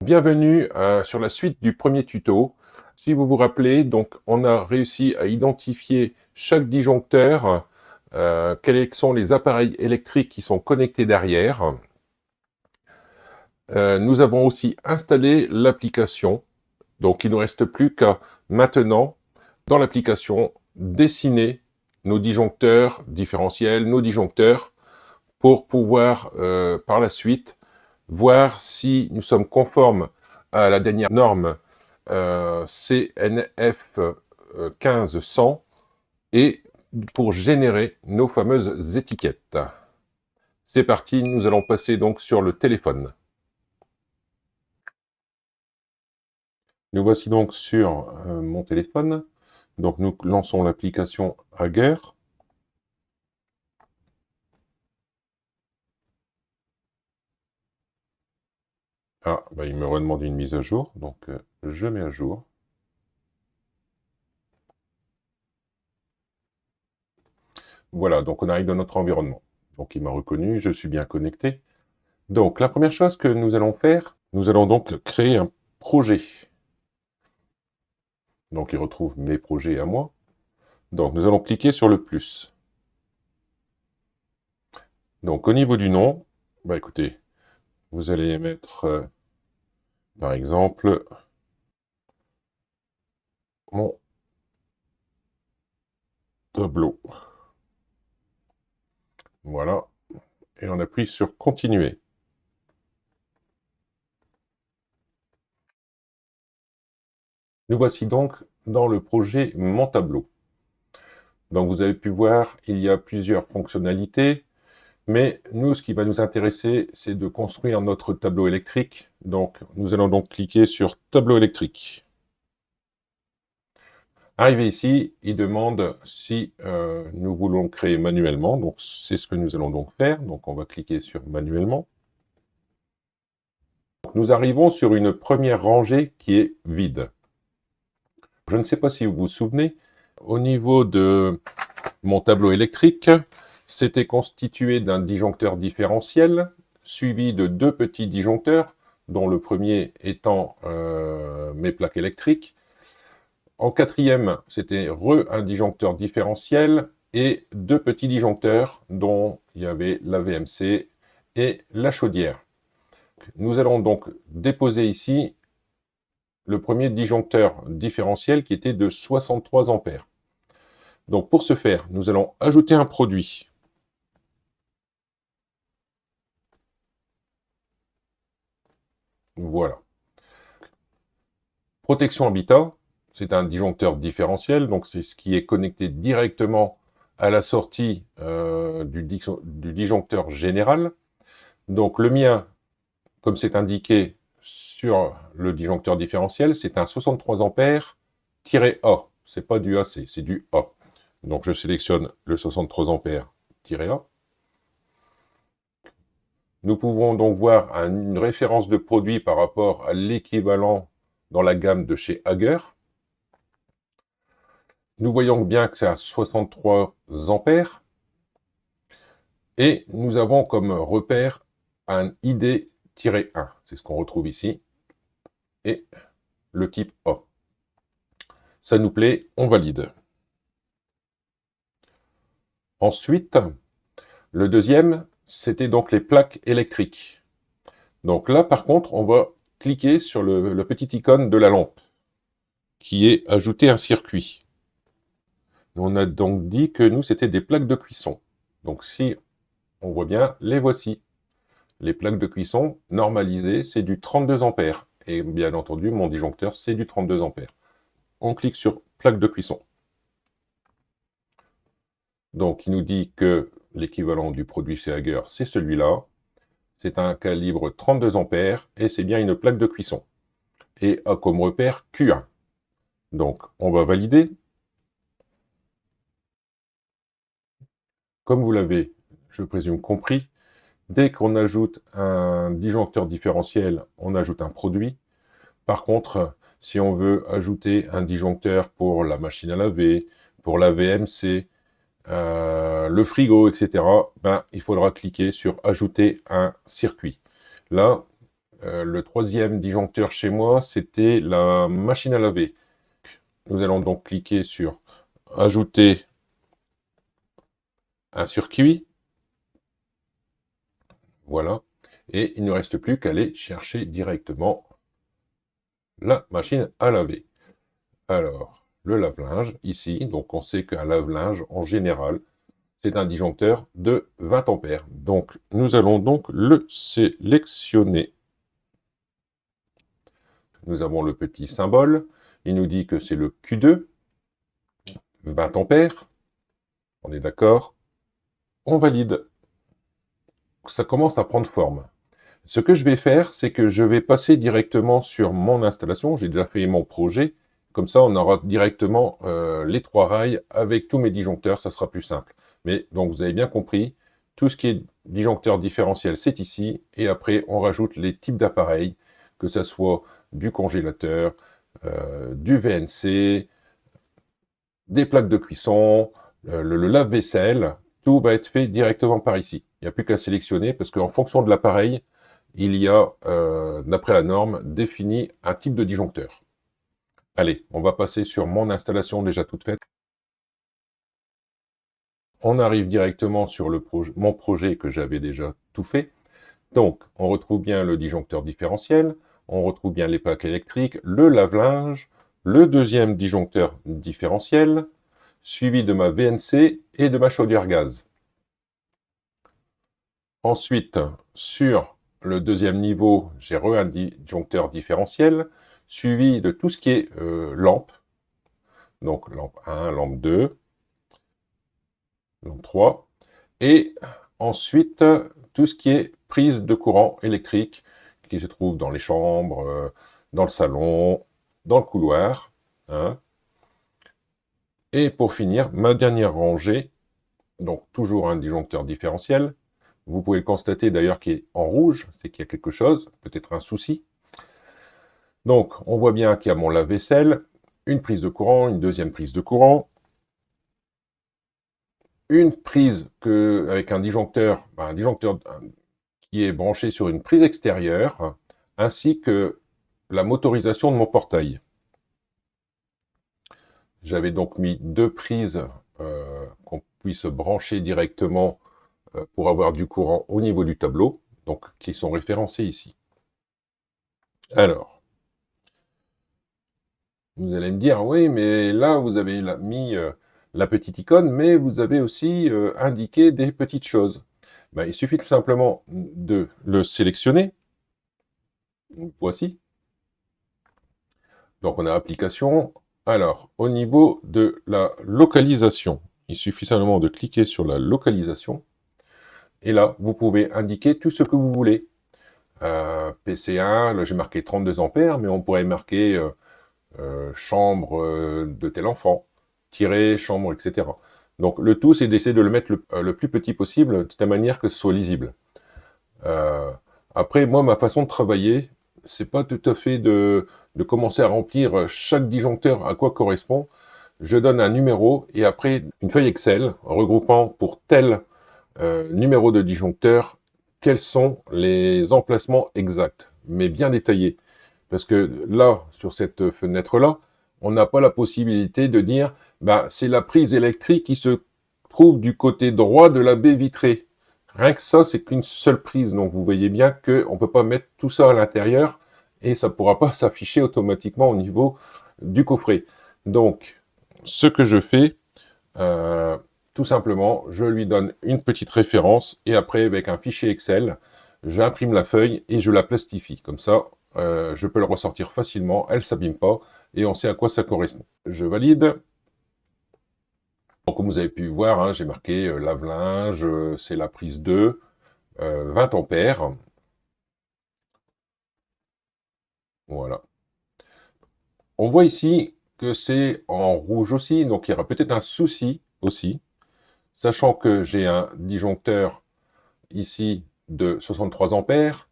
Bienvenue sur la suite du premier tuto. Si vous vous rappelez, donc on a réussi à identifier chaque disjoncteur, quels sont les appareils électriques qui sont connectés derrière. Nous avons aussi installé l'application, donc il ne nous reste plus qu'à maintenant, dans l'application, dessiner nos disjoncteurs différentiels, nos disjoncteurs, pour pouvoir par la suite voir si nous sommes conformes à la dernière norme CNF 1500 et pour générer nos fameuses étiquettes. C'est parti, nous allons passer donc sur le téléphone. Nous voici donc sur mon téléphone. Donc nous lançons l'application Hager. Ah, bah, il me redemande une mise à jour, donc je mets à jour. Voilà, donc on arrive dans notre environnement. Donc il m'a reconnu, je suis bien connecté. Donc la première chose que nous allons faire, nous allons donc créer un projet. Donc il retrouve mes projets à moi. Donc nous allons cliquer sur le plus. Donc au niveau du nom, bah écoutez, vous allez mettre par exemple mon tableau. Voilà. Et on appuie sur continuer. Nous voici donc dans le projet Mon tableau. Donc vous avez pu voir, il y a plusieurs fonctionnalités, mais nous, ce qui va nous intéresser, c'est de construire notre tableau électrique. Donc nous allons donc cliquer sur tableau électrique. Arrivé ici, il demande si nous voulons créer manuellement. Donc c'est ce que nous allons donc faire. Donc on va cliquer sur manuellement. Nous arrivons sur une première rangée qui est vide. Je ne sais pas si vous vous souvenez, au niveau de mon tableau électrique, c'était constitué d'un disjoncteur différentiel, suivi de deux petits disjoncteurs, dont le premier étant mes plaques électriques. En quatrième, c'était un disjoncteur différentiel et deux petits disjoncteurs, dont il y avait la VMC et la chaudière. Nous allons donc déposer ici le premier disjoncteur différentiel qui était de 63 ampères. Donc pour ce faire, nous allons ajouter un produit. Voilà. Protection habitat, c'est un disjoncteur différentiel, donc c'est ce qui est connecté directement à la sortie du disjoncteur général. Donc le mien, comme c'est indiqué sur le disjoncteur différentiel, c'est un 63 ampères -A. C'est pas du AC, c'est du A. Donc je sélectionne le 63 ampères -A. Nous pouvons donc voir une référence de produit par rapport à l'équivalent dans la gamme de chez Hager. Nous voyons bien que c'est à 63 ampères. Et nous avons comme repère un ID-1. C'est ce qu'on retrouve ici. Et le type A. Ça nous plaît, on valide. Ensuite, le deuxième, c'était donc les plaques électriques. Donc là, par contre, on va cliquer sur le petit icône de la lampe, qui est ajouter un circuit. On a donc dit que nous, c'était des plaques de cuisson. Donc si on voit bien, les voici. Les plaques de cuisson normalisées, c'est du 32 ampères. Et bien entendu, mon disjoncteur, c'est du 32 ampères. On clique sur plaque de cuisson. Donc, il nous dit que l'équivalent du produit chez Hager, c'est celui-là. C'est un calibre 32 ampères et c'est bien une plaque de cuisson. Et a comme repère Q1. Donc, on va valider. Comme vous l'avez, je présume, compris, dès qu'on ajoute un disjoncteur différentiel, on ajoute un produit. Par contre, si on veut ajouter un disjoncteur pour la machine à laver, pour la VMC, le frigo, etc., ben, il faudra cliquer sur « Ajouter un circuit ». Là, le troisième disjoncteur chez moi, c'était la machine à laver. Nous allons donc cliquer sur « Ajouter un circuit ». Voilà. Et il ne reste plus qu'à aller chercher directement la machine à laver. Alors, le lave-linge, ici, donc on sait qu'un lave-linge, en général, c'est un disjoncteur de 20 ampères. Donc, nous allons donc le sélectionner. Nous avons le petit symbole. Il nous dit que c'est le Q2, 20 ampères. On est d'accord? On valide. Ça commence à prendre forme. Ce que je vais faire, c'est que je vais passer directement sur mon installation. J'ai déjà fait mon projet. Comme ça, on aura directement les 3 rails avec tous mes disjoncteurs. Ça sera plus simple. Mais donc, vous avez bien compris, tout ce qui est disjoncteur différentiel, c'est ici. Et après, on rajoute les types d'appareils, que ce soit du congélateur, du VNC, des plaques de cuisson, le lave-vaisselle. Tout va être fait directement par ici. Il n'y a plus qu'à sélectionner parce qu'en fonction de l'appareil, il y a, d'après la norme, défini un type de disjoncteur. Allez, on va passer sur mon installation déjà toute faite. On arrive directement sur mon projet que j'avais déjà tout fait. Donc, on retrouve bien le disjoncteur différentiel, on retrouve bien les plaques électriques, le lave-linge, le deuxième disjoncteur différentiel, suivi de ma VNC et de ma chaudière gaz. Ensuite, sur le deuxième niveau, j'ai un disjoncteur différentiel, suivi de tout ce qui est lampe. Donc, lampe 1, lampe 2, lampe 3. Et ensuite, tout ce qui est prise de courant électrique, qui se trouve dans les chambres, dans le salon, dans le couloir. Hein. Et pour finir, ma dernière rangée, donc toujours un disjoncteur différentiel. Vous pouvez le constater d'ailleurs qui est en rouge, c'est qu'il y a quelque chose, peut-être un souci. Donc, on voit bien qu'il y a mon lave-vaisselle, une prise de courant, une deuxième prise de courant, une prise avec un disjoncteur qui est branché sur une prise extérieure, ainsi que la motorisation de mon portail. J'avais donc mis 2 prises qu'on puisse brancher directement pour avoir du courant au niveau du tableau, donc qui sont référencés ici. Alors, vous allez me dire, oui, mais là, vous avez mis la petite icône, mais vous avez aussi indiqué des petites choses. Ben, il suffit tout simplement de le sélectionner. Voici. Donc, on a application. Alors, au niveau de la localisation, il suffit simplement de cliquer sur la localisation. Et là, vous pouvez indiquer tout ce que vous voulez. PC1, là j'ai marqué 32 ampères, mais on pourrait marquer chambre de tel enfant, tirer, chambre, etc. Donc le tout, c'est d'essayer de le mettre le plus petit possible, de telle manière que ce soit lisible. Après, moi, ma façon de travailler, c'est pas tout à fait de commencer à remplir chaque disjoncteur à quoi correspond. Je donne un numéro et après une feuille Excel regroupant pour tel numéro de disjoncteur quels sont les emplacements exacts, mais bien détaillés. Parce que là, sur cette fenêtre-là, on n'a pas la possibilité de dire bah, c'est la prise électrique qui se trouve du côté droit de la baie vitrée. Rien que ça, c'est qu'une seule prise. Donc vous voyez bien qu'on ne peut pas mettre tout ça à l'intérieur et ça ne pourra pas s'afficher automatiquement au niveau du coffret. Donc, ce que je fais, tout simplement, je lui donne une petite référence et après, avec un fichier Excel, j'imprime la feuille et je la plastifie. Comme ça, je peux le ressortir facilement, elle ne s'abîme pas et on sait à quoi ça correspond. Je valide. Donc, comme vous avez pu voir, hein, j'ai marqué lave-linge, c'est la prise 2, 20 ampères. Voilà. On voit ici que c'est en rouge aussi, donc il y aura peut-être un souci aussi, sachant que j'ai un disjoncteur ici de 63 ampères,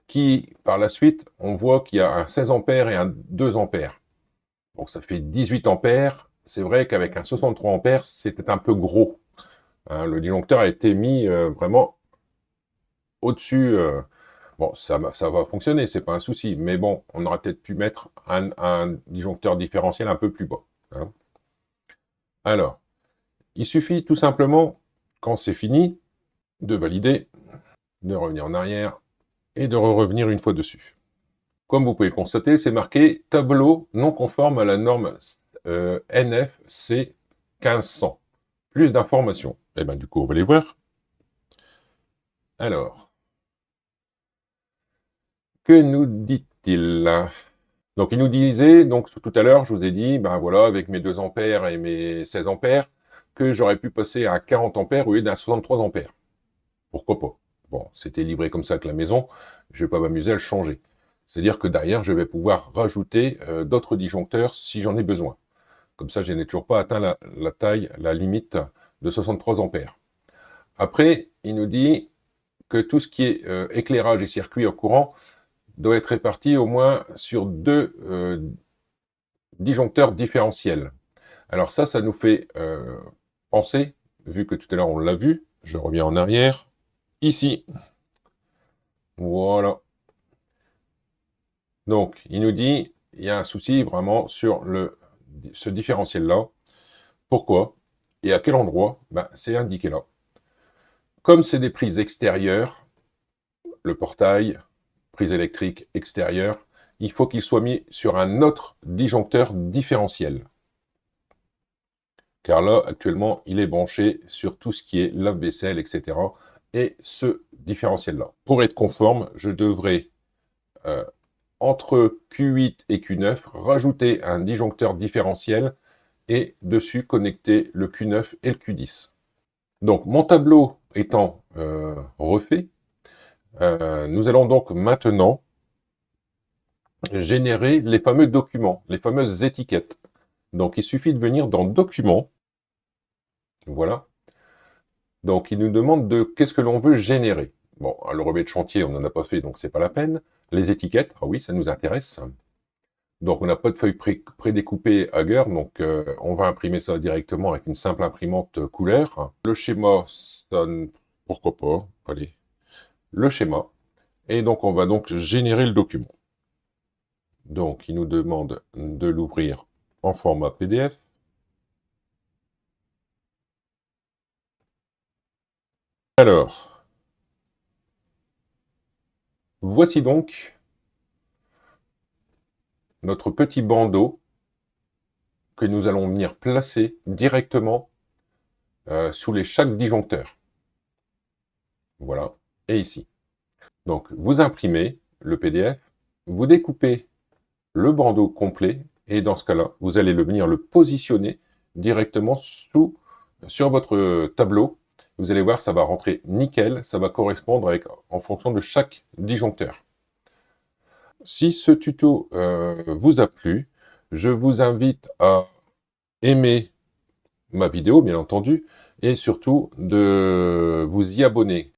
qui, par la suite, on voit qu'il y a un 16 ampères et un 2 ampères. Donc ça fait 18 ampères. C'est vrai qu'avec un 63 ampères, c'était un peu gros. Hein, le disjoncteur a été mis vraiment au-dessus Bon, ça va fonctionner, c'est pas un souci. Mais bon, on aurait peut-être pu mettre un disjoncteur différentiel un peu plus bas, hein. Alors, il suffit tout simplement, quand c'est fini, de valider, de revenir en arrière et de revenir une fois dessus. Comme vous pouvez le constater, c'est marqué « Tableau non conforme à la norme NFC 1500 ». Plus d'informations. Et bien du coup, on va les voir. Alors, que nous dit-il? Donc, il nous disait, donc tout à l'heure, je vous ai dit, ben voilà, avec mes 2 ampères et mes 16 ampères, que j'aurais pu passer à 40 ampères au lieu d'un 63 ampères. Pourquoi pas? Bon, c'était livré comme ça avec la maison, je vais pas m'amuser à le changer. C'est-à-dire que derrière, je vais pouvoir rajouter d'autres disjoncteurs si j'en ai besoin. Comme ça, je n'ai toujours pas atteint la taille, la limite de 63 ampères. Après, il nous dit que tout ce qui est éclairage et circuit en courant doit être réparti au moins sur 2 disjoncteurs différentiels. Alors ça nous fait penser, vu que tout à l'heure on l'a vu, je reviens en arrière, ici. Voilà. Donc, il nous dit, il y a un souci vraiment sur ce différentiel-là. Pourquoi? Et à quel endroit? Ben, c'est indiqué là. Comme c'est des prises extérieures, le portail, prise électrique extérieure, il faut qu'il soit mis sur un autre disjoncteur différentiel. Car là, actuellement, il est branché sur tout ce qui est lave-vaisselle, etc. Et ce différentiel-là. Pour être conforme, je devrais, entre Q8 et Q9, rajouter un disjoncteur différentiel et dessus connecter le Q9 et le Q10. Donc, mon tableau étant refait, nous allons donc maintenant générer les fameux documents, les fameuses étiquettes. Donc, il suffit de venir dans Documents. Voilà. Donc, il nous demande de qu'est-ce que l'on veut générer. Bon, le relevé de chantier, on n'en a pas fait, donc c'est pas la peine. Les étiquettes, ah oui, ça nous intéresse. Donc, on n'a pas de feuille prédécoupée Hugger, donc on va imprimer ça directement avec une simple imprimante couleur. Le schéma, ça, pourquoi pas, allez, le schéma. Et donc, on va donc générer le document. Donc, il nous demande de l'ouvrir en format PDF. Alors, voici donc notre petit bandeau que nous allons venir placer directement sous chaque disjoncteur. Voilà, et ici. Donc, vous imprimez le PDF, vous découpez le bandeau complet, et dans ce cas-là, vous allez venir le positionner directement sur votre tableau. Vous allez voir, ça va rentrer nickel, ça va correspondre en fonction de chaque disjoncteur. Si ce tuto vous a plu, je vous invite à aimer ma vidéo, bien entendu, et surtout de vous y abonner.